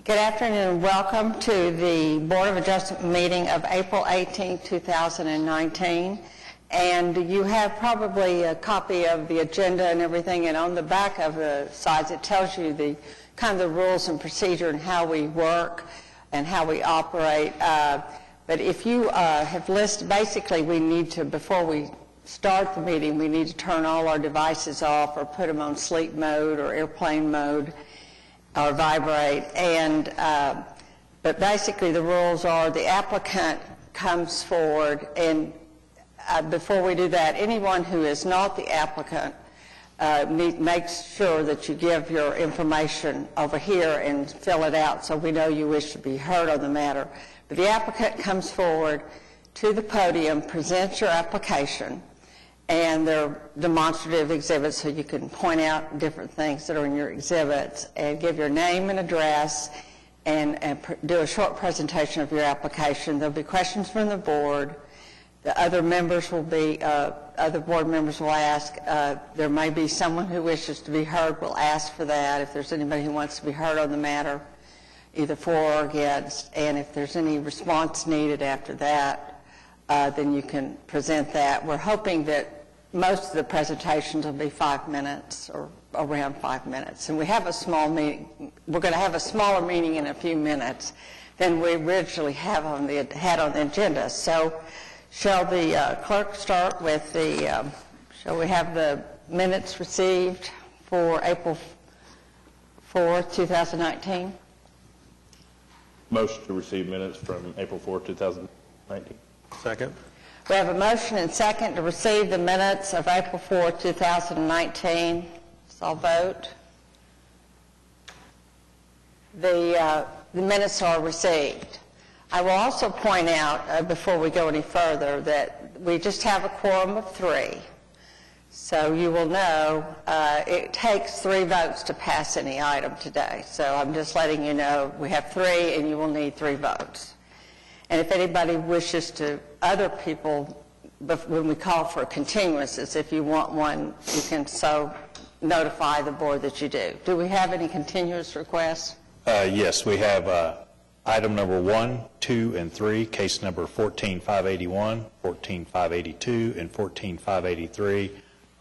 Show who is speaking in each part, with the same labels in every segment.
Speaker 1: Good afternoon and welcome to the Board of Adjustment meeting of April 18, 2019. And you have probably a copy of the agenda and everything, and on the back of the sides it tells you the kind of the rules and procedure and how we work and how we operate. But if you have listed, basically we need to, before we start the meeting, we need to turn all our devices off or put them on sleep mode or airplane mode or vibrate. And but basically the rules are the applicant comes forward, and before we do that, anyone who is not the applicant makes sure that you give your information over here and fill it out so we know you wish to be heard on the matter. But the applicant comes forward to the podium, presents your application, and they're demonstrative exhibits so you can point out different things that are in your exhibits and give your name and address and do a short presentation of your application. There'll be questions from the board. The other members will be, other board members will ask. There may be someone who wishes to be heard. We'll ask for that if there's anybody who wants to be heard on the matter, either for or against. And if there's any response needed after that, then you can present that. We're hoping that most of the presentations will be 5 minutes or around 5 minutes. And we have a small meeting. We're going to have a smaller meeting in a few minutes than we originally had on the agenda. So shall the clerk start with the, shall we have the minutes received for April 4th, 2019?
Speaker 2: Motion to receive minutes from April 4, 2019.
Speaker 3: Second.
Speaker 1: We have a motion and second to receive the minutes of April 4, 2019. So I'll vote. The minutes are received. I will also point out, before we go any further, that we just have a quorum of 3. So you will know it takes 3 votes to pass any item today. So I'm just letting you know we have 3 and you will need 3 votes. And if anybody wishes to, other people, when we call for continuances, if you want one, you can so notify the board that you do. Do we have any continuous requests?
Speaker 3: Yes, we have item number 1, 2, and 3, case number 14581, 14582, and 14583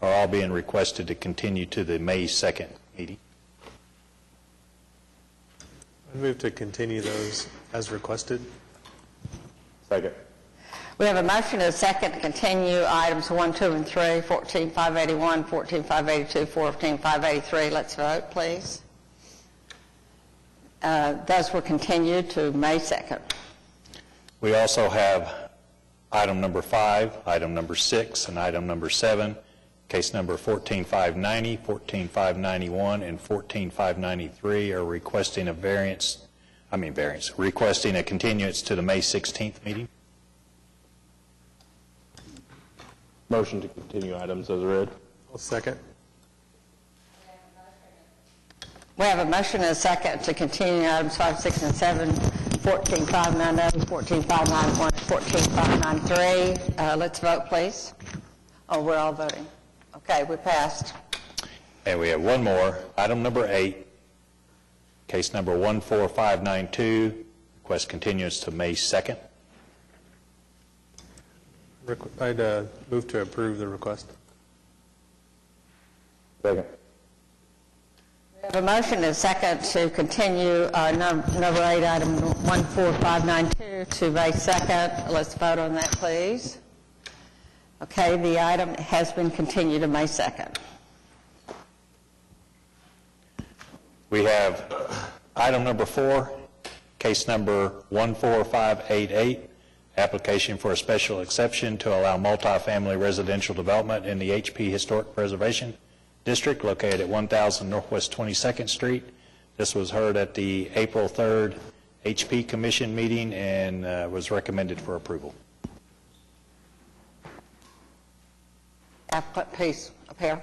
Speaker 3: are all being requested to continue to the May 2nd meeting.
Speaker 4: I move to continue those as requested.
Speaker 2: Second.
Speaker 1: We have a motion and a second to continue items 1, 2, and 3, 14581, 14582, 14583. Let's vote, please. Those were continued to May 2nd.
Speaker 3: We also have item number 5, item number 6, and item number 7, case number 14590, 14591, and 14593 are requesting a requesting a continuance to the May 16th meeting.
Speaker 2: Motion to continue items as read.
Speaker 4: I'll second.
Speaker 1: We have a motion and a second to continue items 5, 6, and 7, 14590, 14591, 14593. Let's vote, please. Oh, we're all voting. Okay, we passed.
Speaker 3: And we have one more, item number 8, case number 14592, request continuance to May 2nd.
Speaker 4: I'd move to approve the request.
Speaker 2: Second.
Speaker 1: We have a motion and a second to continue number 8, item 14592 to May 2nd. Let's vote on that, please. Okay, the item has been continued to May 2nd.
Speaker 3: We have item number 4, case number 14588, application for a special exception to allow multifamily residential development in the HP Historic Preservation District located at 1000 Northwest 22nd Street. This was heard at the April 3rd HP Commission meeting and was recommended for approval.
Speaker 1: Applicant, please, up here.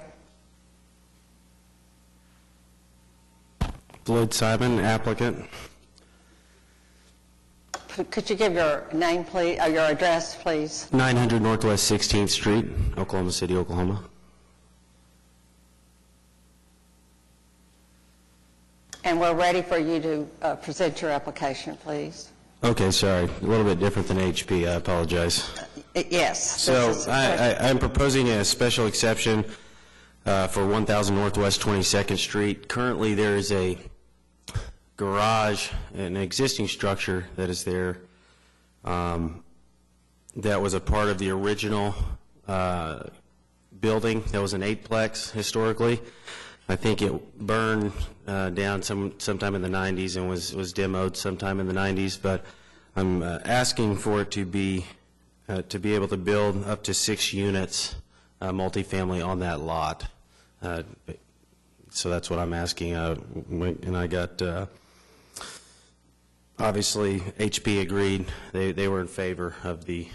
Speaker 5: Floyd Simon, applicant.
Speaker 1: Could you give your name, please, or your address, please?
Speaker 5: 900 Northwest 16th Street, Oklahoma City, Oklahoma.
Speaker 1: and we're ready for you to present your application, please.
Speaker 5: Okay, sorry, a little bit different than HP, I apologize.
Speaker 1: Yes.
Speaker 5: So
Speaker 1: this is a question.
Speaker 5: I'm proposing a special exception for 1000 Northwest 22nd Street. Currently, there is a garage, an existing structure that is there that was a part of the original building. That was an eightplex historically. I think it burned down sometime in the 90s and was demoed sometime in the 90s, but I'm asking for it to be able to build up to 6 units multifamily on that lot. So that's what I'm asking, and I got, obviously, HP agreed. They were in favor of the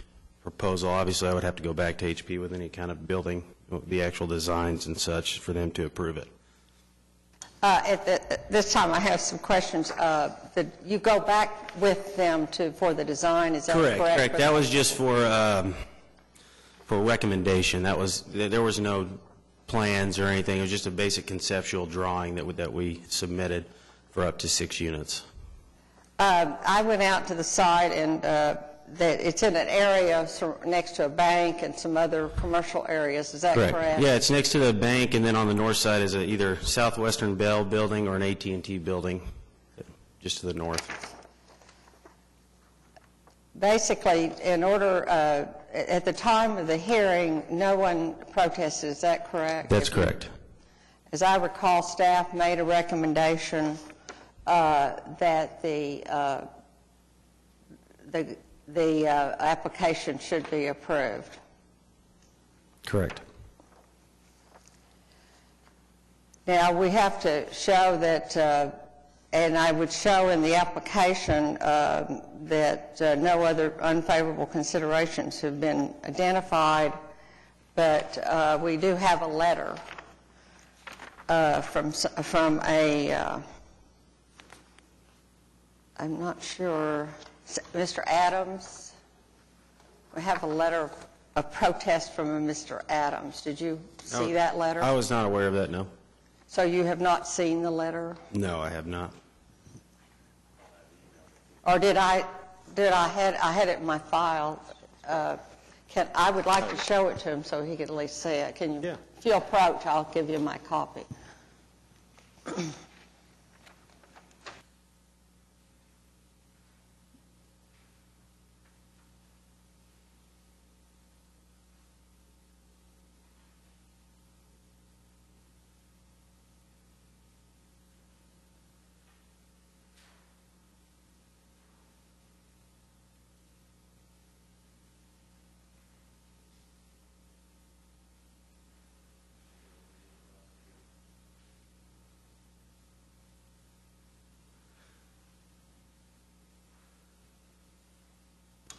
Speaker 5: proposal. Obviously, I would have to go back to HP with any kind of building, the actual designs and such, for them to approve it.
Speaker 1: At this time, I have some questions. You go back with them for the design, is that correct?
Speaker 5: Correct. That was just for recommendation. There was no plans or anything. It was just a basic conceptual drawing that we submitted for up to 6 units.
Speaker 1: I went out to the site, and it's in an area next to a bank and some other commercial areas. Is that correct?
Speaker 5: Yeah, it's next to the bank, and then on the north side is either Southwestern Bell building or an AT&T building, just to the north.
Speaker 1: Basically, in order, at the time of the hearing, no one protested. Is that correct?
Speaker 5: That's correct.
Speaker 1: As I recall, staff made a recommendation that the application should be approved.
Speaker 5: Correct.
Speaker 1: Now, we have to show that, and I would show in the application that no other unfavorable considerations have been identified, but we do have a letter from a, I'm not sure, Mr. Adams. We have a letter of protest from a Mr. Adams. Did you see that letter?
Speaker 5: I was not aware of that, no.
Speaker 1: So you have not seen the letter?
Speaker 5: No, I have not.
Speaker 1: Or I had it in my file. I would like to show it to him so he could at least see it. Can you?
Speaker 4: Yeah.
Speaker 1: If you'll approach, I'll give you my copy.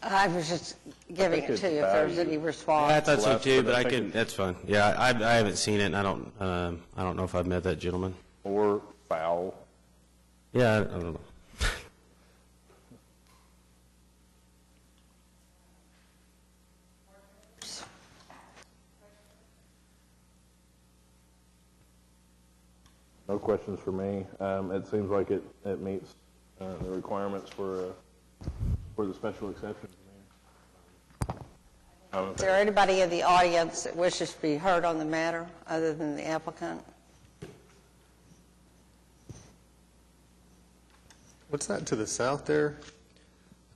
Speaker 1: I was just giving it to you if there's any response.
Speaker 5: I thought so
Speaker 2: left,
Speaker 5: too,
Speaker 2: but
Speaker 5: but
Speaker 2: I
Speaker 5: I
Speaker 2: think
Speaker 5: could, that's fine. Yeah, I haven't seen it, and I don't know if I've met that gentleman.
Speaker 2: Or foul.
Speaker 5: Yeah, I don't know.
Speaker 2: No questions for me. It seems like it meets the requirements for the special exception.
Speaker 1: Is there anybody in the audience that wishes to be heard on the matter other than the applicant?
Speaker 4: What's that to the south there?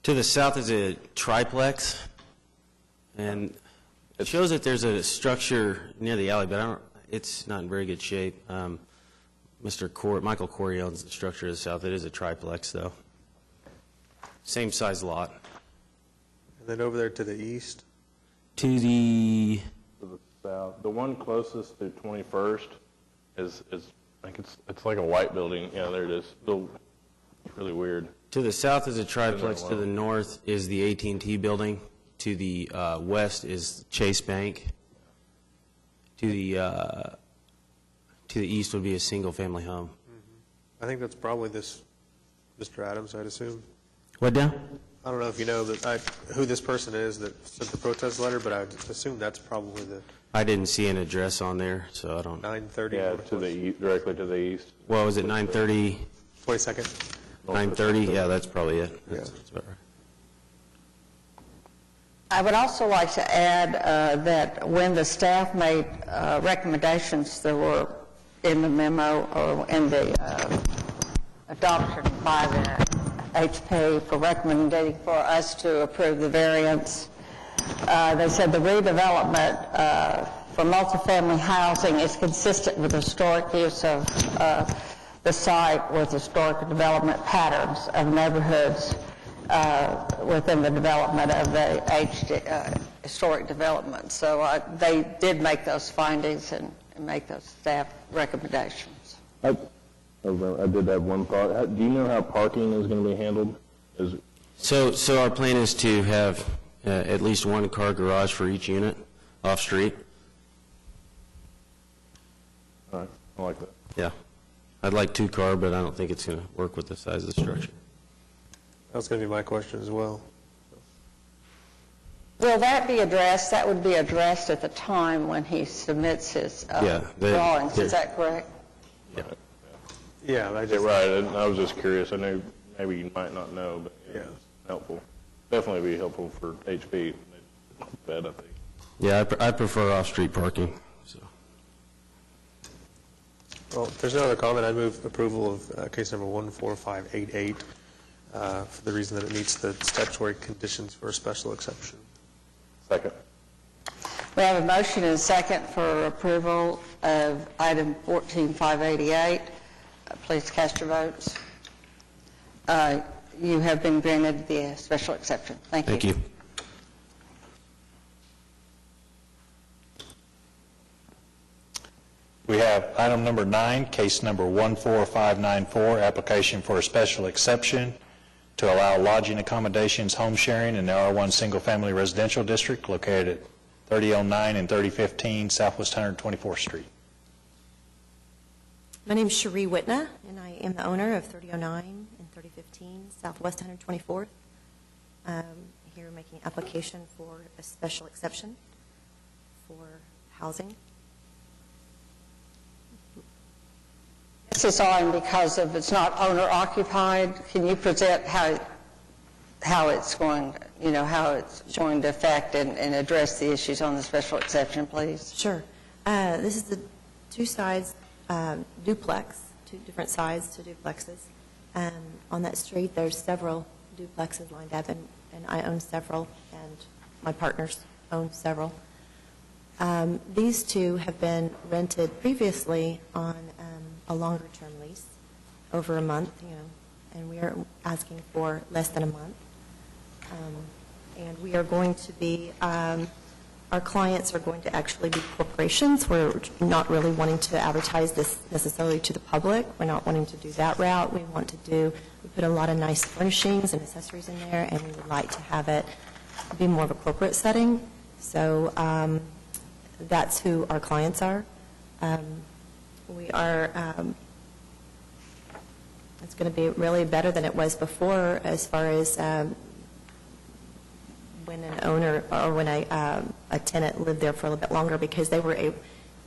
Speaker 5: To the south is a triplex, and it shows that there's a structure near the alley, but it's not in very good shape. Michael Corey owns the structure to the south. It is a triplex, though. Same size lot.
Speaker 4: And then over there to the east?
Speaker 5: To the
Speaker 2: To the south. The one closest to 21st is I think it's like a white building. Yeah, there it is. It's really weird.
Speaker 5: To the south is a triplex. To the north is the AT&T building. To the west is Chase Bank. To the east would be a single-family home.
Speaker 4: I think that's probably this Mr. Adams, I'd assume.
Speaker 5: What now?
Speaker 4: I don't know if you know who this person is that sent the protest letter, but I assume that's probably the
Speaker 5: I didn't see an address on there, so I don't.
Speaker 4: 930.
Speaker 2: Yeah, directly to the east.
Speaker 5: Well, was it 930
Speaker 4: 22nd.
Speaker 5: 9:30, yeah, that's probably it. That's about right.
Speaker 1: I would also like to add that when the staff made recommendations that were in the memo or in the adoption by the HP for recommending for us to approve the variance, they said the redevelopment for multifamily housing is consistent with historic use of the site with historic development patterns of neighborhoods within the development of the historic development. So they did make those findings and make those staff recommendations.
Speaker 2: I did have one thought. Do you know how parking is going to be handled?
Speaker 5: So our plan is to have at least one car garage for each unit off-street.
Speaker 2: All right, I like that.
Speaker 5: Yeah. I'd like 2 car, but I don't think it's going to work with the size of the structure.
Speaker 4: That was going to be my question as well.
Speaker 1: Will that be addressed? That would be addressed at the time when he submits his drawings. Is that correct?
Speaker 5: Yeah.
Speaker 4: Yeah, I
Speaker 2: Yeah,
Speaker 4: just,
Speaker 2: right, and I was just curious. I know maybe you might not know, but
Speaker 4: Yeah.
Speaker 2: it's helpful. Definitely be helpful for HP. Bed, I think.
Speaker 5: Yeah, I prefer off-street parking, so.
Speaker 4: well, if there's no other comment, I move approval of case number 14588 for the reason that it meets the statutory conditions for a special exception.
Speaker 2: Second.
Speaker 1: We have a motion and a second for approval of item 14588. Please cast your votes. You have been granted the special exception. Thank you.
Speaker 5: Thank you.
Speaker 3: We have item number 9, case number 14594, application for a special exception to allow lodging accommodations, home sharing in the R1 Single Family Residential District located at 3009 and 3015 Southwest 124th Street.
Speaker 6: My name is Cherie Whitna, and I am the owner of 3009 and 3015 Southwest 124th. Here making application for a special exception for housing.
Speaker 1: This is on because of it's not owner occupied. Can you present how it's going, how it's going to affect and address the issues on the special exception, please?
Speaker 6: Sure. This is the two sides duplex, 2 different sides to duplexes. On that street, there's several duplexes lined up, and I own several, and my partners own several. These 2 have been rented previously on a longer-term lease, over a month, and we are asking for less than a month. And we are going to be, our clients are going to actually be corporations. We're not really wanting to advertise this necessarily to the public. We're not wanting to do that route. We put a lot of nice furnishings and accessories in there, and we would like to have it be more of a corporate setting. So that's who our clients are. We are, it's going to be really better than it was before as far as when an owner or when a tenant lived there for a little bit longer, because the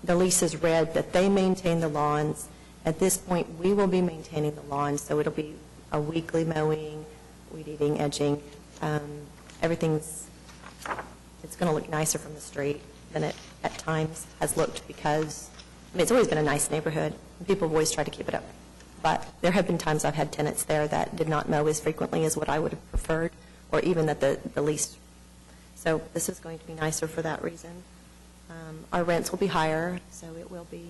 Speaker 6: leases read that they maintain the lawns. At this point, we will be maintaining the lawns, so it'll be a weekly mowing, weed eating, edging. It's going to look nicer from the street than it at times has looked, because it's always been a nice neighborhood. People have always tried to keep it up. But there have been times I've had tenants there that did not mow as frequently as what I would have preferred, or even that the lease. So this is going to be nicer for that reason. Our rents will be higher, so it will be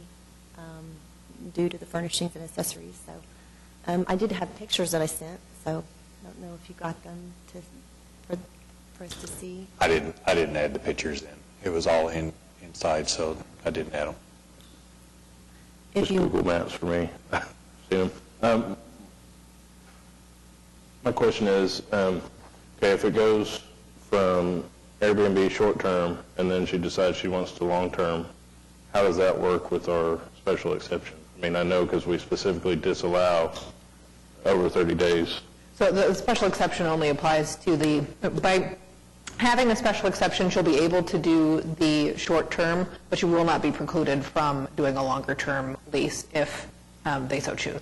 Speaker 6: due to the furnishings and accessories. So I did have pictures that I sent, so I don't know if you got them for us to see.
Speaker 3: I didn't add the pictures in. It was all inside, so I didn't add them.
Speaker 2: Just Google Maps for me. See them. My question is, okay, if it goes from Airbnb short-term and then she decides she wants to long-term, how does that work with our special exception? I mean, I know because we specifically disallow over 30 days.
Speaker 7: So the special exception only applies to by having a special exception, she'll be able to do the short term, but she will not be precluded from doing a longer term lease if they so choose.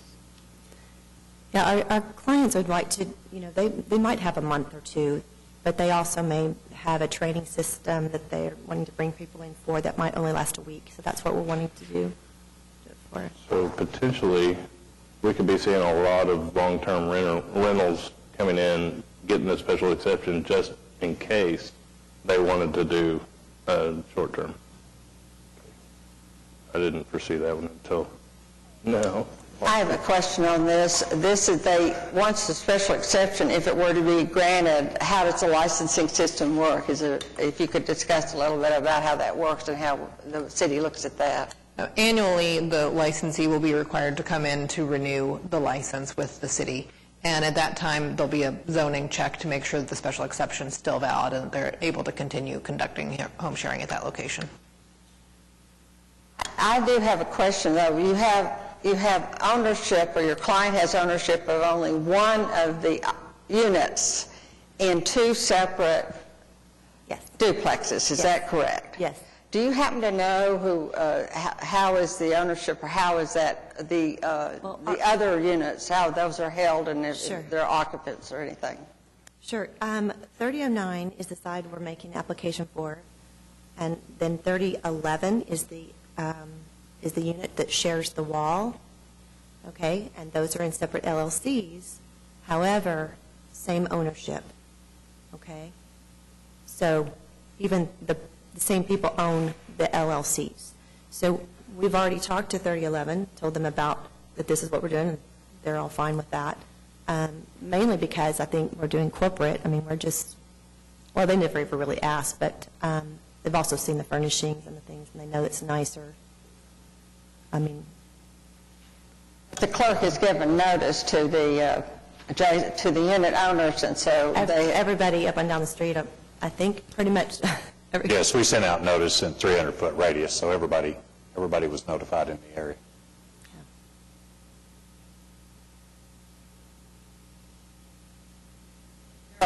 Speaker 6: Yeah, our clients would like to, they might have a month or two, but they also may have a training system that they're wanting to bring people in for that might only last a week. So that's what we're wanting to do it for.
Speaker 2: So potentially, we could be seeing a lot of long-term rentals coming in, getting a special exception just in case they wanted to do short-term. I didn't foresee that one until now.
Speaker 1: I have a question on this. This is once the special exception, if it were to be granted, how does the licensing system work? If you could discuss a little bit about how that works and how the city looks at that.
Speaker 7: Annually, the licensee will be required to come in to renew the license with the city. And at that time, there'll be a zoning check to make sure that the special exception is still valid and they're able to continue conducting home sharing at that location.
Speaker 1: I do have a question, though. You have ownership, or your client has ownership of only one of the units in two separate
Speaker 6: Yes.
Speaker 1: duplexes. Is that correct?
Speaker 6: Yes.
Speaker 1: Do you happen to know how is the ownership, or how is that the other units, how those are held and
Speaker 6: Sure.
Speaker 1: their occupants or anything?
Speaker 6: Sure. 3009 is the side we're making application for, and then 3011 is the unit that shares the wall, okay? And those are in separate LLCs. However, same ownership, okay? So even the same people own the LLCs. So we've already talked to 3011, told them about that this is what we're doing, and they're all fine with that. Mainly because I think we're doing corporate. I mean, well, they never ever really asked, but they've also seen the furnishings and the things, and they know it's nicer. I mean,
Speaker 1: The clerk has given notice to the unit owners, and so
Speaker 6: everybody up and down the street, I think, pretty much.
Speaker 3: Yes, we sent out notice in 300-foot radius, so everybody was notified in the area.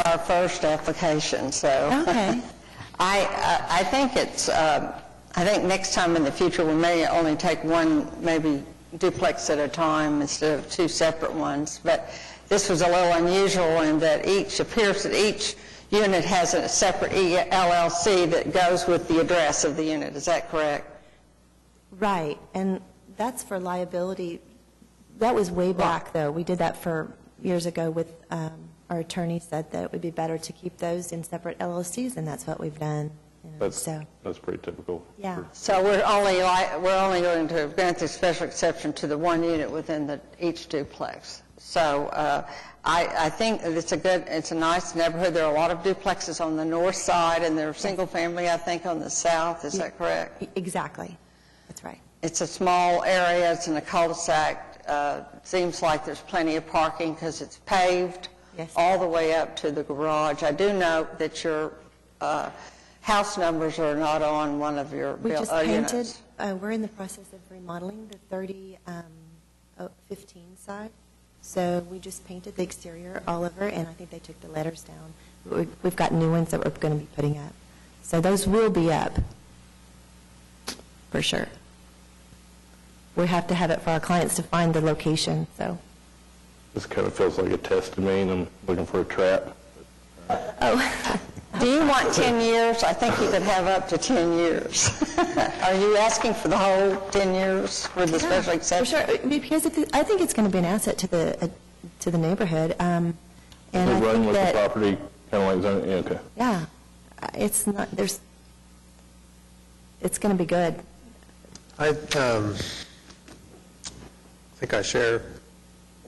Speaker 1: our first application, so.
Speaker 6: Okay.
Speaker 1: I think next time in the future, we may only take one, maybe duplex at a time instead of two separate ones. But this was a little unusual in that appears that each unit has a separate LLC that goes with the address of the unit. Is that correct?
Speaker 6: Right, and that's for liability. That was way back, though. We did that for years ago with, our attorney said that it would be better to keep those in separate LLCs, and that's what we've done.
Speaker 2: That's pretty typical.
Speaker 6: Yeah.
Speaker 1: So we're only going to grant the special exception to the one unit within each duplex. So I think it's a nice neighborhood. There are a lot of duplexes on the north side, and they're single family, I think, on the south. Is that correct?
Speaker 6: Exactly. That's right.
Speaker 1: It's a small area. It's in a cul-de-sac. Seems like there's plenty of parking because it's paved all the way up to the garage. I do note that your house numbers are not on one of your
Speaker 6: We just painted,
Speaker 1: units.
Speaker 6: we're in the process of remodeling the 3015 side. So we just painted the exterior all over, and I think they took the letters down. We've got new ones that we're going to be putting up. So those will be up, for sure. We have to have it for our clients to find the location, so.
Speaker 2: This kind of feels like a test to me, and I'm looking for a trap.
Speaker 1: Do you want 10 years? I think you could have up to 10 years. Are you asking for the whole 10 years for the special
Speaker 6: For
Speaker 1: exception?
Speaker 6: sure, because I think it's going to be an asset to the neighborhood. And
Speaker 2: We're
Speaker 6: I
Speaker 2: running
Speaker 6: think
Speaker 2: with the
Speaker 6: that,
Speaker 2: property, kind of like zoning, yeah, okay.
Speaker 6: yeah, it's not, it's going to be good.
Speaker 4: I think I share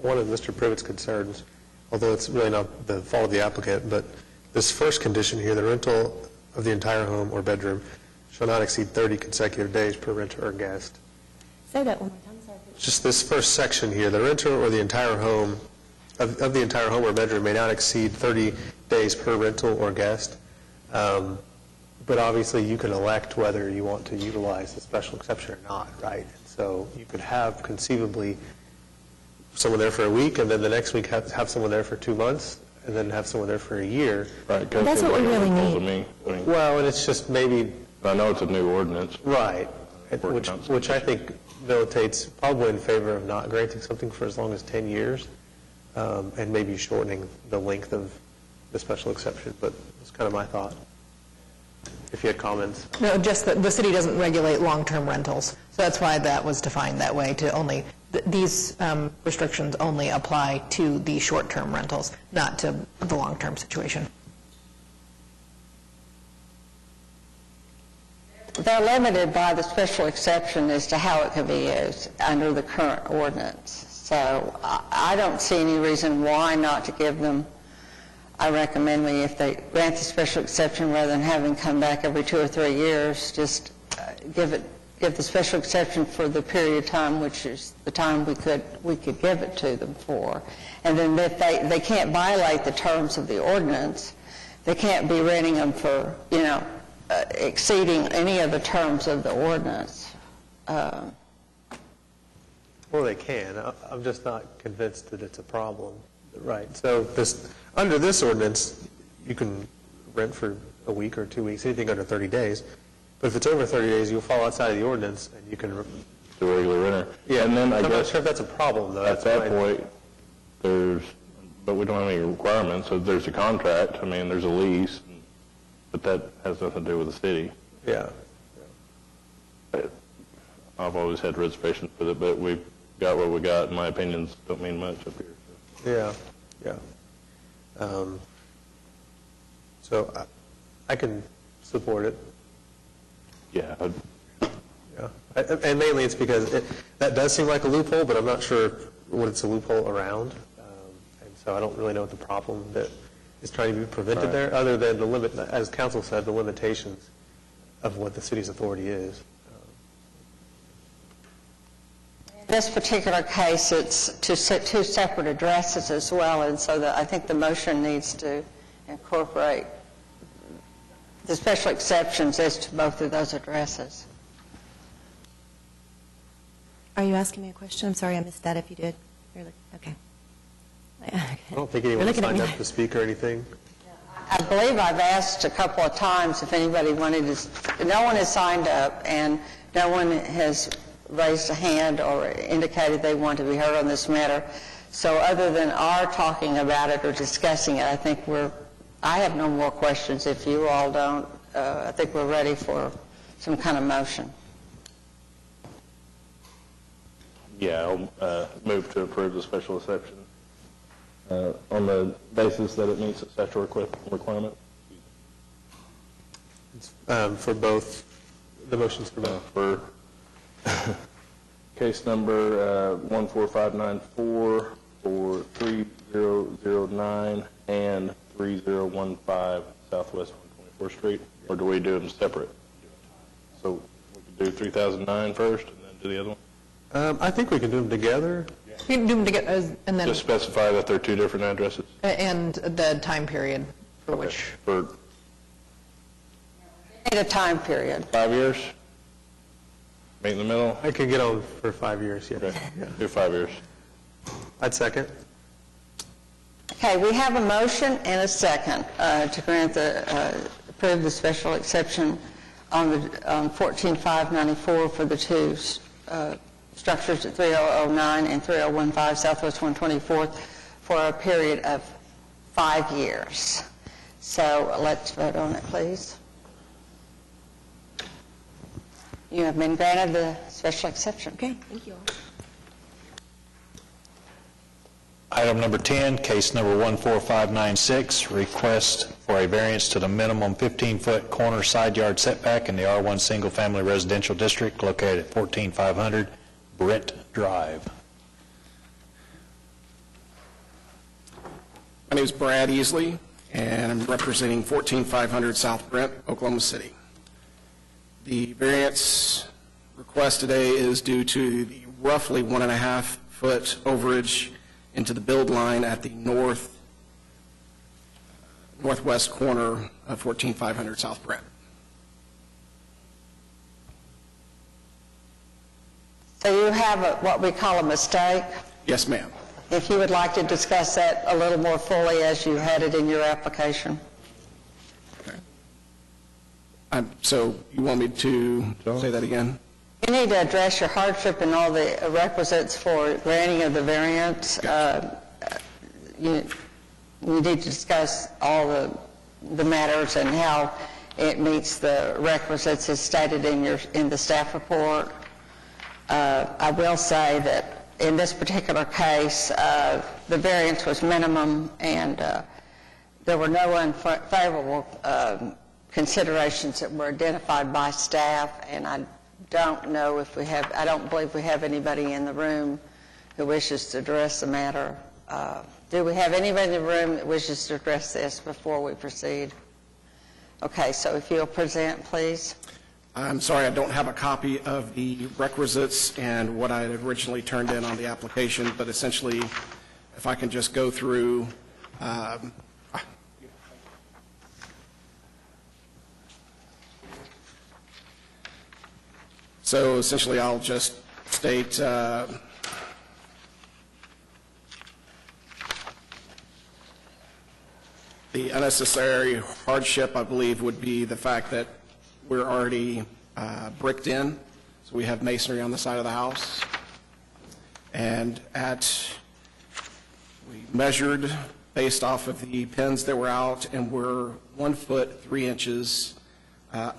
Speaker 4: one of Mr. Privett's concerns, although it's really not the fault of the applicant, but this first condition here, the rental of the entire home or bedroom shall not exceed 30 consecutive days per renter or guest.
Speaker 6: Say that one more time, sorry.
Speaker 4: Just this first section here, the renter or the entire home, of the entire home or bedroom may not exceed 30 days per rental or guest. But obviously, you can elect whether you want to utilize the special exception or not, right? So you could have conceivably someone there for a week, and then the next week have someone there for 2 months, and then have someone there for a year.
Speaker 2: Right.
Speaker 6: That's what we really need.
Speaker 4: Well, and it's just maybe,
Speaker 2: I know it's a new ordinance.
Speaker 4: right,
Speaker 2: Working out some
Speaker 4: which I think militates probably in favor of not granting something for as long as 10 years. and maybe shortening the length of the special exception, but it's kind of my thought. If you had comments.
Speaker 7: No, just that the city doesn't regulate long-term rentals, so that's why that was defined that way, to only, these restrictions only apply to the short-term rentals, not to the long-term situation.
Speaker 1: They're limited by the special exception as to how it can be used under the current ordinance. So I don't see any reason why not to give them, I recommend if they grant the special exception, rather than having come back every 2 or 3 years, just give the special exception for the period of time, which is the time we could give it to them for. And then if they can't violate the terms of the ordinance, they can't be renting them for, exceeding any of the terms of the ordinance.
Speaker 4: Well, they can. I'm just not convinced that it's a problem. Right. So under this ordinance, you can rent for a week or 2 weeks, anything under 30 days. But if it's over 30 days, you'll fall outside of the ordinance, and you can...
Speaker 2: The regular renter.
Speaker 4: Yeah,
Speaker 2: and then
Speaker 4: I'm
Speaker 2: I
Speaker 4: not
Speaker 2: guess
Speaker 4: sure if that's a problem, though.
Speaker 2: at that point, but we don't have any requirements. So there's a contract. I mean, there's a lease, but that has nothing to do with the city.
Speaker 4: Yeah.
Speaker 2: I've always had reservations with it, but we've got what we got. My opinions don't mean much up here.
Speaker 4: Yeah, yeah. So I can support it.
Speaker 2: Yeah.
Speaker 4: Yeah. And mainly it's because that does seem like a loophole, but I'm not sure what it's a loophole around. And so I don't really know what the problem that is trying to be prevented there, other than the limit, as council said, the limitations of what the city's authority is.
Speaker 1: In this particular case, it's two separate addresses as well, and so I think the motion needs to incorporate the special exceptions as to both of those addresses.
Speaker 6: Are you asking me a question? I'm sorry, I missed that if you did. Okay.
Speaker 4: I don't think anyone signed up to speak or anything.
Speaker 1: I believe I've asked a couple of times if anybody wanted to, no one has signed up, and no one has raised a hand or indicated they want to be heard on this matter. So other than our talking about it or discussing it, I think I have no more questions. If you all don't, I think we're ready for some kind of motion.
Speaker 2: Yeah, I'll move to approve the special exception on the basis that it meets the statutory requirement.
Speaker 4: For both, the motions for both.
Speaker 2: For case number 14594 for 3009 and 3015 Southwest 124th Street, or do we do them separate? So we could do 3009 first and then do the other one?
Speaker 4: I think we can do them together.
Speaker 7: You can do them together, and then,
Speaker 2: Just specify that they're 2 different addresses?
Speaker 7: and the time period for which,
Speaker 2: For
Speaker 1: Need a time period.
Speaker 2: 5 years? Meet in the middle?
Speaker 4: I could get on for 5 years, yeah.
Speaker 2: Okay, do 5 years.
Speaker 4: I'd second.
Speaker 1: Okay, we have a motion and a second to grant approve the special exception on 14594 for the two structures at 3009 and 3015 Southwest 124th for a period of 5 years. So let's vote on it, please. You have been granted the special exception.
Speaker 6: Okay, thank you all.
Speaker 3: Item number 10, case number 14596, request for a variance to the minimum 15-foot corner side yard setback in the R1 Single Family Residential District located at 14500 Brent Drive.
Speaker 8: My name is Brad Easley, and I'm representing 14500 South Brent, Oklahoma City. The variance request today is due to the roughly 1.5-foot overage into the build line at the northwest corner of 14500 South Brent.
Speaker 1: So you have what we call a mistake.
Speaker 8: Yes, ma'am.
Speaker 1: If you would like to discuss that a little more fully as you had it in your application.
Speaker 8: So you want me to say that again?
Speaker 1: You need to address your hardship and all the requisites for granting of the variance. you need to discuss all the matters and how it meets the requisites as stated in the staff report. I will say that in this particular case, the variance was minimum, and there were no unfavorable considerations that were identified by staff, and I don't believe we have anybody in the room who wishes to address the matter. Do we have anybody in the room that wishes to address this before we proceed? Okay, so if you'll present, please.
Speaker 8: I'm sorry, I don't have a copy of the requisites and what I had originally turned in on the application, but essentially, if I can just go through, so essentially I'll just state, the unnecessary hardship, I believe, would be the fact that we're already bricked in, so we have masonry on the side of the house. And we measured based off of the pins that were out, and we're 1 foot 3 inches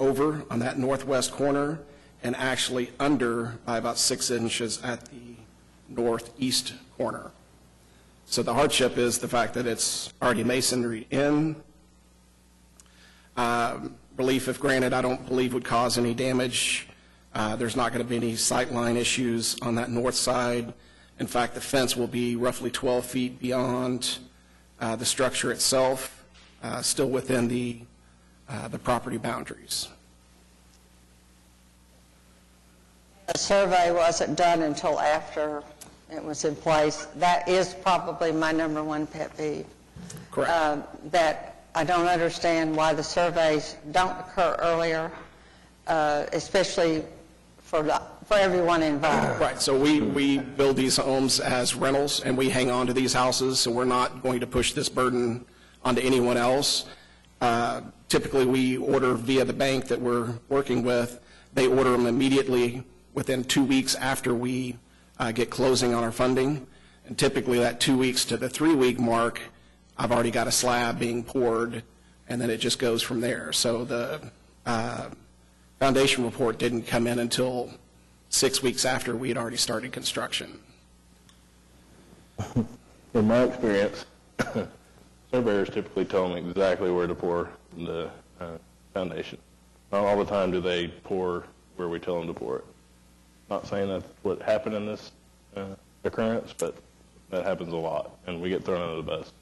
Speaker 8: over on that northwest corner, and actually under by about 6 inches at the northeast corner. So the hardship is the fact that it's already masonry in. Relief, if granted, I don't believe would cause any damage. There's not going to be any sightline issues on that north side. In fact, the fence will be roughly 12 feet beyond the structure itself, still within the property boundaries.
Speaker 1: The survey wasn't done until after it was in place. That is probably my number one pet peeve.
Speaker 8: Correct.
Speaker 1: That I don't understand why the surveys don't occur earlier, especially for everyone involved.
Speaker 8: Right, so we build these homes as rentals, and we hang on to these houses, so we're not going to push this burden onto anyone else. Typically, we order via the bank that we're working with. They order them immediately within 2 weeks after we get closing on our funding, and typically that 2 weeks to the 3 week mark, I've already got a slab being poured, and then it just goes from there. So the foundation report didn't come in until 6 weeks after we had already started construction.
Speaker 2: In my experience, surveyors typically tell me exactly where to pour the foundation. Not all the time do they pour where we tell them to pour it. Not saying that's what happened in this occurrence, but that happens a lot, and we get thrown under the bus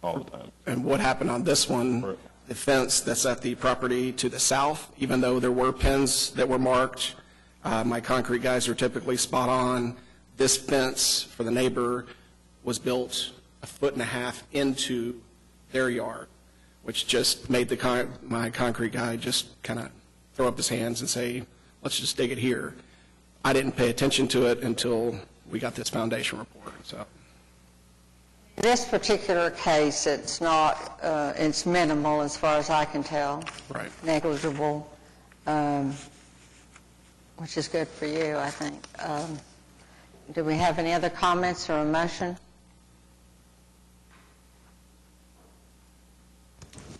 Speaker 2: all the time.
Speaker 8: And what happened on this one, the fence that's at the property to the south, even though there were pins that were marked, my concrete guys are typically spot on. This fence for the neighbor was built 1.5 feet into their yard, which just made my concrete guy just kind of throw up his hands and say, let's just dig it here. I didn't pay attention to it until we got this foundation report. So,
Speaker 1: In this particular case, it's not, it's minimal as far as I can tell.
Speaker 8: right.
Speaker 1: Negligible, which is good for you, I think. Do we have any other comments or a motion?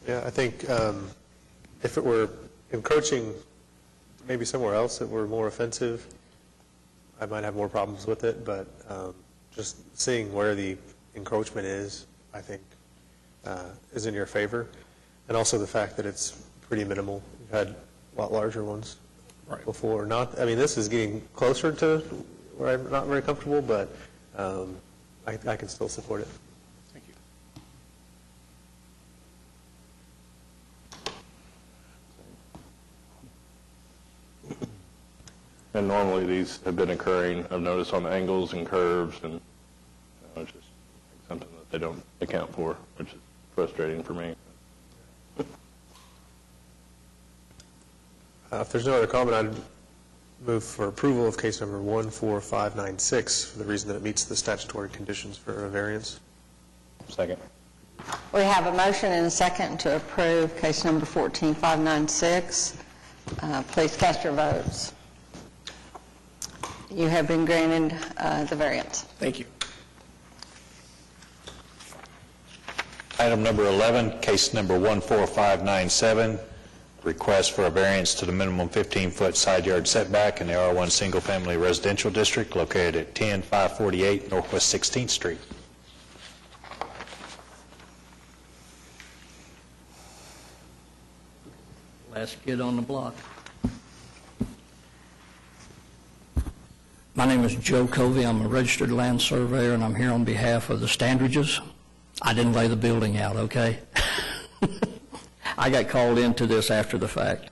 Speaker 4: Yeah, I think if it were encroaching maybe somewhere else that were more offensive, I might have more problems with it, but just seeing where the encroachment is, I think, is in your favor. And also the fact that it's pretty minimal. You've had a lot larger ones before. I mean, this is getting closer to where I'm not very comfortable, but I can still support it.
Speaker 8: Thank you.
Speaker 2: And normally these have been occurring, I've noticed, on angles and curves, and it's just something that they don't account for, which is frustrating for me.
Speaker 4: If there's no other comment, I'd move for approval of case number 14596 for the reason that it meets the statutory conditions for a variance.
Speaker 2: Second.
Speaker 1: We have a motion and a second to approve case number 14596. Please cast your votes. You have been granted the variance.
Speaker 8: Thank you.
Speaker 3: Item number 11, case number 14597, request for a variance to the minimum 15-foot side yard setback in the R1 Single Family Residential District located at 10548 Northwest 16th Street.
Speaker 9: Last kid on the block. My name is Joe Covey. I'm a registered land surveyor, and I'm here on behalf of the Standridges. I didn't lay the building out, okay? I got called into this after the fact.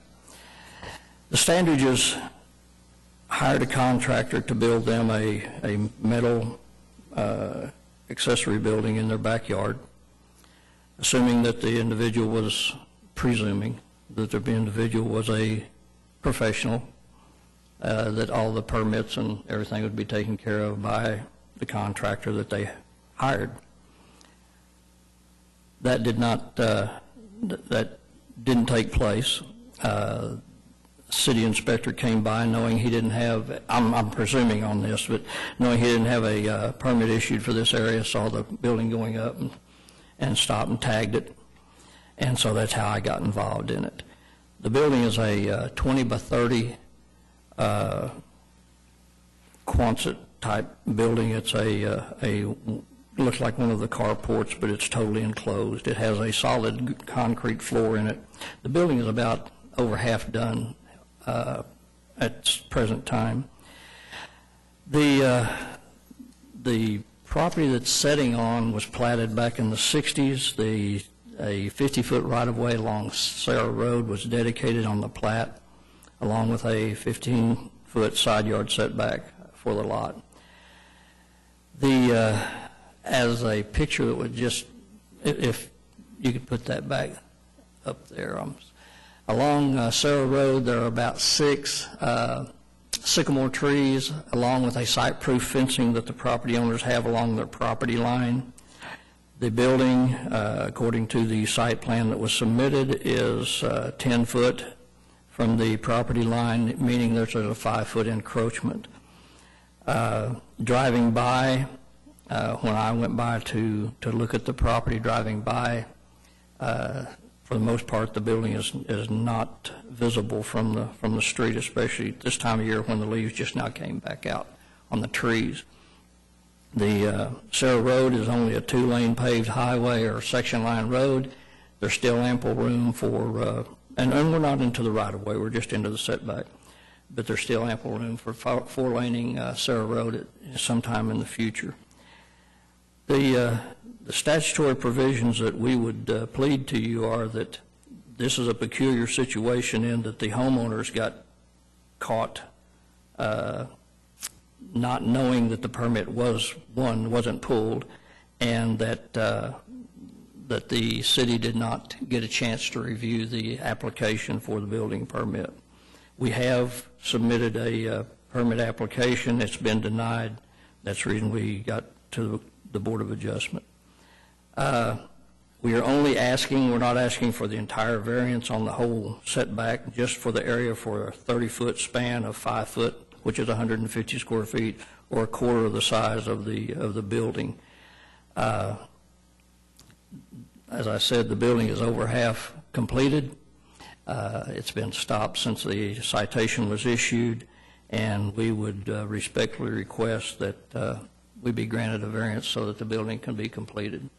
Speaker 9: The Standridges hired a contractor to build them a metal accessory building in their backyard, assuming that the individual was presuming that the individual was a professional, that all the permits and everything would be taken care of by the contractor that they hired. That did not, that didn't take place. City inspector came by knowing he didn't have, I'm presuming on this, but knowing he didn't have a permit issued for this area, saw the building going up and stopped and tagged it. And so that's how I got involved in it. The building is a 20 by 30 Quonset type building. It's looks like one of the carports, but it's totally enclosed. It has a solid concrete floor in it. The building is about over half done at present time. The property that's setting on was platted back in the 60s. A 50-foot right-of-way along Sarah Road was dedicated on the plat, along with a 15-foot side yard setback for the lot. As a picture that would just, if you could put that back up there. Along Sarah Road, there are about 6 sycamore trees, along with a site-proof fencing that the property owners have along their property line. The building, according to the site plan that was submitted, is 10 foot from the property line, meaning there's a 5-foot encroachment. Driving by, when I went by to look at the property, driving by, for the most part, the building is not visible from the street, especially this time of year when the leaves just now came back out on the trees. The Sarah Road is only a 2-lane paved highway or section line road. There's still ample room for, and we're not into the right-of-way, we're just into the setback, but there's still ample room for 4-laning Sarah Road at sometime in the future. The statutory provisions that we would plead to you are that this is a peculiar situation in that the homeowners got caught not knowing that the permit wasn't pulled, and that that the city did not get a chance to review the application for the building permit. We have submitted a permit application. It's been denied. That's the reason we got to the Board of Adjustment. We are only asking, we're not asking for the entire variance on the whole setback, just for the area for a 30-foot span of 5 foot, which is 150 square feet, or a quarter of the size of the building. As I said, the building is over half completed. It's been stopped since the citation was issued, and we would respectfully request that we be granted a variance so that the building can be completed.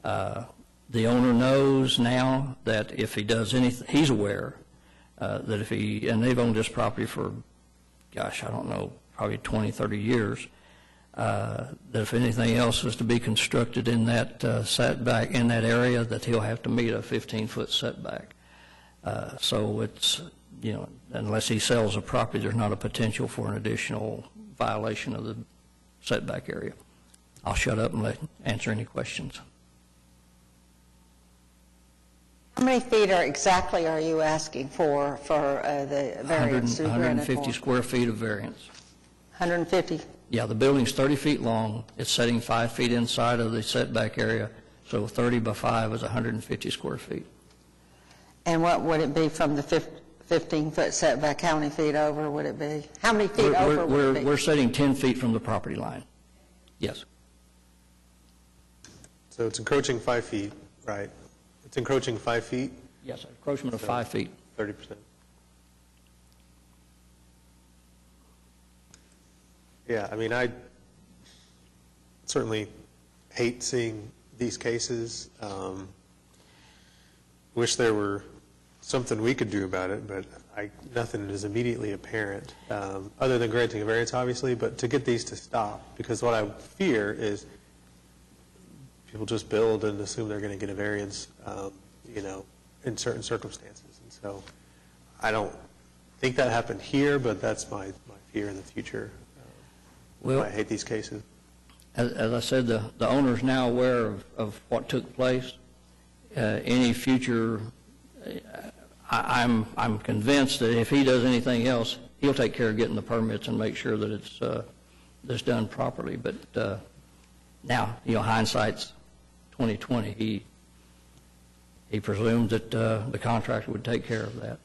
Speaker 9: The owner knows now that if he does anything, he's aware that if he, and they've owned this property for, gosh, I don't know, probably 20, 30 years, that if anything else is to be constructed in that setback, in that area, that he'll have to meet a 15-foot setback. So it's, you know, unless he sells a property, there's not a potential for an additional violation of the setback area. I'll shut up and answer any questions.
Speaker 1: How many feet exactly are you asking for the variance?
Speaker 9: 150 square feet of variance.
Speaker 1: 150?
Speaker 9: Yeah, the building's 30 feet long. It's setting 5 feet inside of the setback area, so 30 by 5 is 150 square feet.
Speaker 1: And what would it be from the 15-foot setback? How many feet over would it be? How many feet over would it be?
Speaker 9: We're setting 10 feet from the property line. Yes.
Speaker 4: So it's encroaching 5 feet. right? It's encroaching 5 feet,
Speaker 9: Yes, encroachment of 5 feet.
Speaker 4: 30%. Yeah, I mean, I certainly hate seeing these cases. Wish there were something we could do about it, but nothing is immediately apparent, other than granting a variance, obviously, but to get these to stop, because what I fear is people just build and assume they're going to get a variance, in certain circumstances. And so I don't think that happened here, but that's my fear in the future.
Speaker 9: Well,
Speaker 4: I hate these cases.
Speaker 9: As I said, the owner's now aware of what took place. Any future, I'm convinced that if he does anything else, he'll take care of getting the permits and make sure that it's done properly. But now, hindsight's 20/20. He presumed that the contractor would take care of that.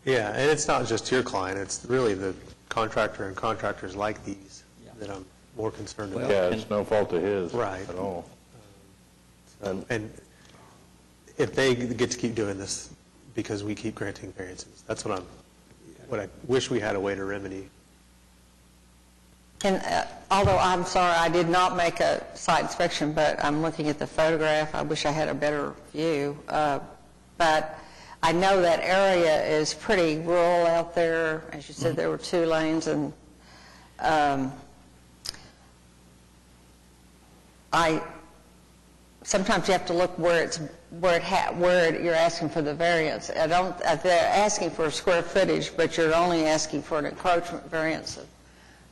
Speaker 4: Yeah, and it's not just your client, it's really the contractor and contractors like these that I'm more concerned about.
Speaker 2: Yeah, it's no fault of his
Speaker 4: Right.
Speaker 2: at all.
Speaker 4: And if they get to keep doing this because we keep granting variances, that's what I wish we had a way to remedy.
Speaker 1: And although I'm sorry, I did not make a site inspection, but I'm looking at the photograph. I wish I had a better view. But I know that area is pretty rural out there. As you said, there were 2 lanes, and sometimes you have to look where you're asking for the variance. They're asking for square footage, but you're only asking for an encroachment variance of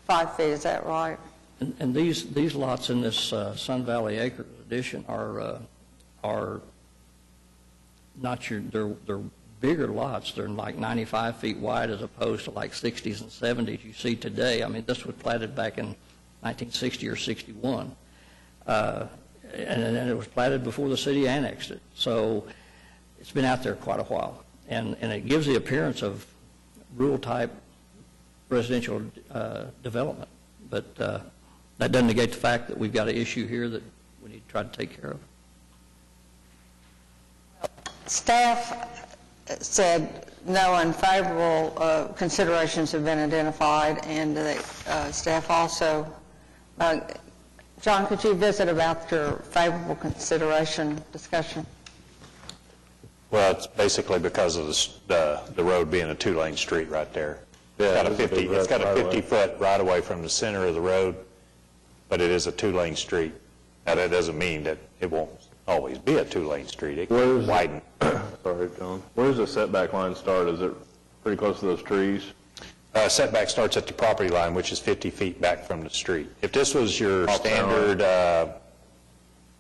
Speaker 1: 5 feet. Is that right?
Speaker 9: And these lots in this Sun Valley Acres addition are not they're bigger lots. They're like 95 feet wide as opposed to like 60s and 70s you see today. I mean, this was platted back in 1960 or 61. And it was platted before the city annexed it. So it's been out there quite a while. And it gives the appearance of rural-type residential development. But that doesn't negate the fact that we've got an issue here that we need to try to take care of.
Speaker 1: Staff said no unfavorable considerations have been identified, and staff also, John, could you visit about your favorable consideration discussion?
Speaker 3: Well, it's basically because of the road being a 2-lane street right there.
Speaker 2: Yeah,
Speaker 3: It's got a
Speaker 2: right-of-way.
Speaker 3: 50-foot right-of-way from the center of the road, but it is a 2-lane street. Now, that doesn't mean that it won't always be a 2-lane street. It can widen.
Speaker 2: Sorry, John. Where does the setback line start? Is it pretty close to those trees?
Speaker 3: Setback starts at the property line, which is 50 feet back from the street. If this was your
Speaker 2: Off center
Speaker 3: standard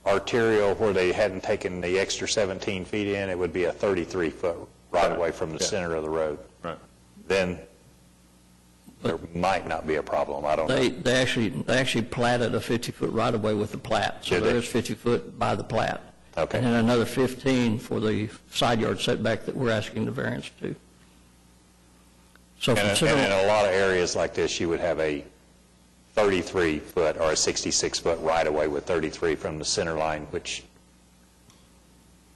Speaker 3: arterial where they hadn't taken the extra 17 feet in, it would be a 33-foot right-of-way from the
Speaker 2: Yeah.
Speaker 3: center of the road.
Speaker 2: Right.
Speaker 3: Then there might not be a problem. I don't know.
Speaker 9: They actually platted a 50-foot right-of-way with the plat. So
Speaker 3: Did
Speaker 9: there
Speaker 3: they?
Speaker 9: is 50 foot by the plat.
Speaker 3: Okay.
Speaker 9: And then another 15 for the side yard setback that we're asking the variance to. So
Speaker 3: And in
Speaker 9: consider,
Speaker 3: a lot of areas like this, you would have a 33-foot or a 66-foot right-of-way with 33 from the center line, which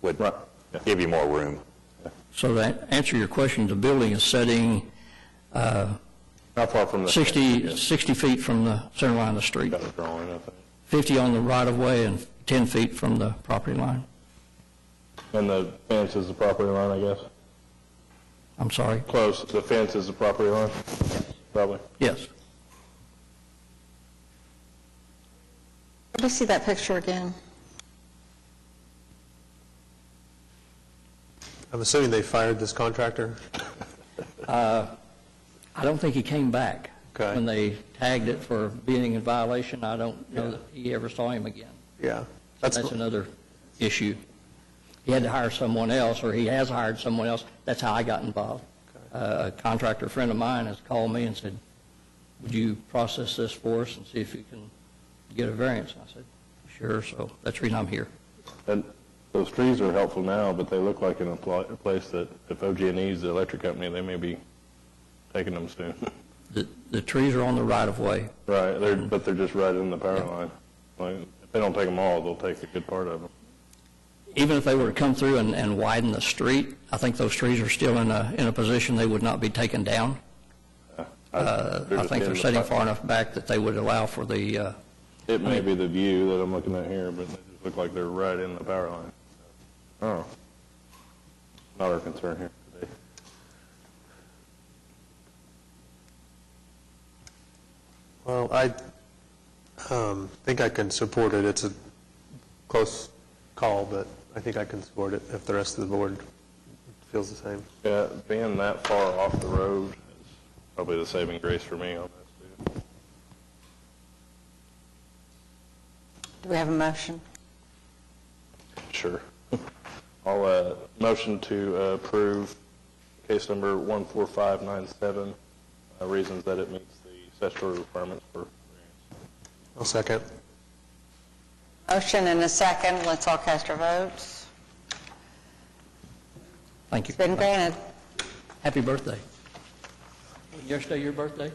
Speaker 3: would
Speaker 2: Right. Yeah.
Speaker 3: give you more room.
Speaker 9: so to answer your question, the building is setting
Speaker 2: How far from the...
Speaker 9: 60 feet from the center line of the street,
Speaker 2: Got a drawing, I think.
Speaker 9: 50 on the right-of-way and 10 feet from the property line.
Speaker 2: And the fence is the property line, I guess?
Speaker 9: I'm sorry?
Speaker 2: Close. The fence is the property line? Probably.
Speaker 9: Yes.
Speaker 1: Let me see that picture again.
Speaker 4: I'm assuming they fired this contractor?
Speaker 9: I don't think he came back.
Speaker 4: Okay.
Speaker 9: When they tagged it for being in violation, I don't know that he ever saw him again.
Speaker 4: Yeah.
Speaker 9: That's another issue. He had to hire someone else, or he has hired someone else. That's how I got involved. A contractor friend of mine has called me and said, would you process this for us and see if you can get a variance? I said, sure, so that's the reason I'm here.
Speaker 2: And those trees are helpful now, but they look like in a place that if OG&E is the electric company, they may be taking them soon.
Speaker 9: The trees are on the right-of-way.
Speaker 2: Right, but they're just right in the power line. Like, if they don't take them all, they'll take a good part of them.
Speaker 9: even if they were to come through and widen the street, I think those trees are still in a position they would not be taken down. I think they're sitting far enough back that they would allow for the,
Speaker 2: It may be the view that I'm looking at here, but they just look like they're right in the power line. Oh, not our concern here today.
Speaker 4: Well, I think I can support it. It's a close call, but I think I can support it if the rest of the board feels the same.
Speaker 2: Yeah, being that far off the road is probably the saving grace for me on this, too.
Speaker 1: Do we have a motion?
Speaker 2: Sure. I'll motion to approve case number 14597, reasons that it meets the statutory requirements for variance.
Speaker 4: I'll second.
Speaker 1: Motion and a second. Let's all cast our votes.
Speaker 9: thank you.
Speaker 1: It's been granted.
Speaker 9: Happy birthday. Yesterday your birthday?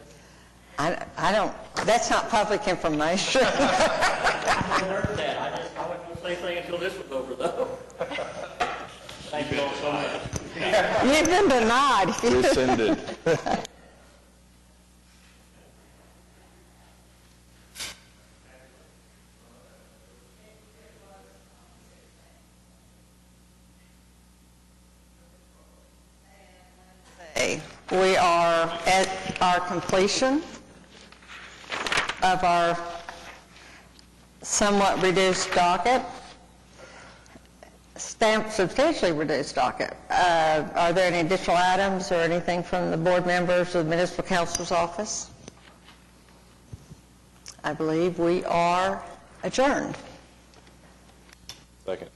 Speaker 1: I don't, that's not public information.
Speaker 9: I heard that. I wasn't going to say anything until this was over, though. Thank you all so much.
Speaker 1: You've been denied.
Speaker 2: Rescinded.
Speaker 1: We are at our completion of our somewhat reduced docket, substantially reduced docket. Are there any additional items or anything from the board members of the municipal council's office? I believe we are adjourned.
Speaker 2: Second.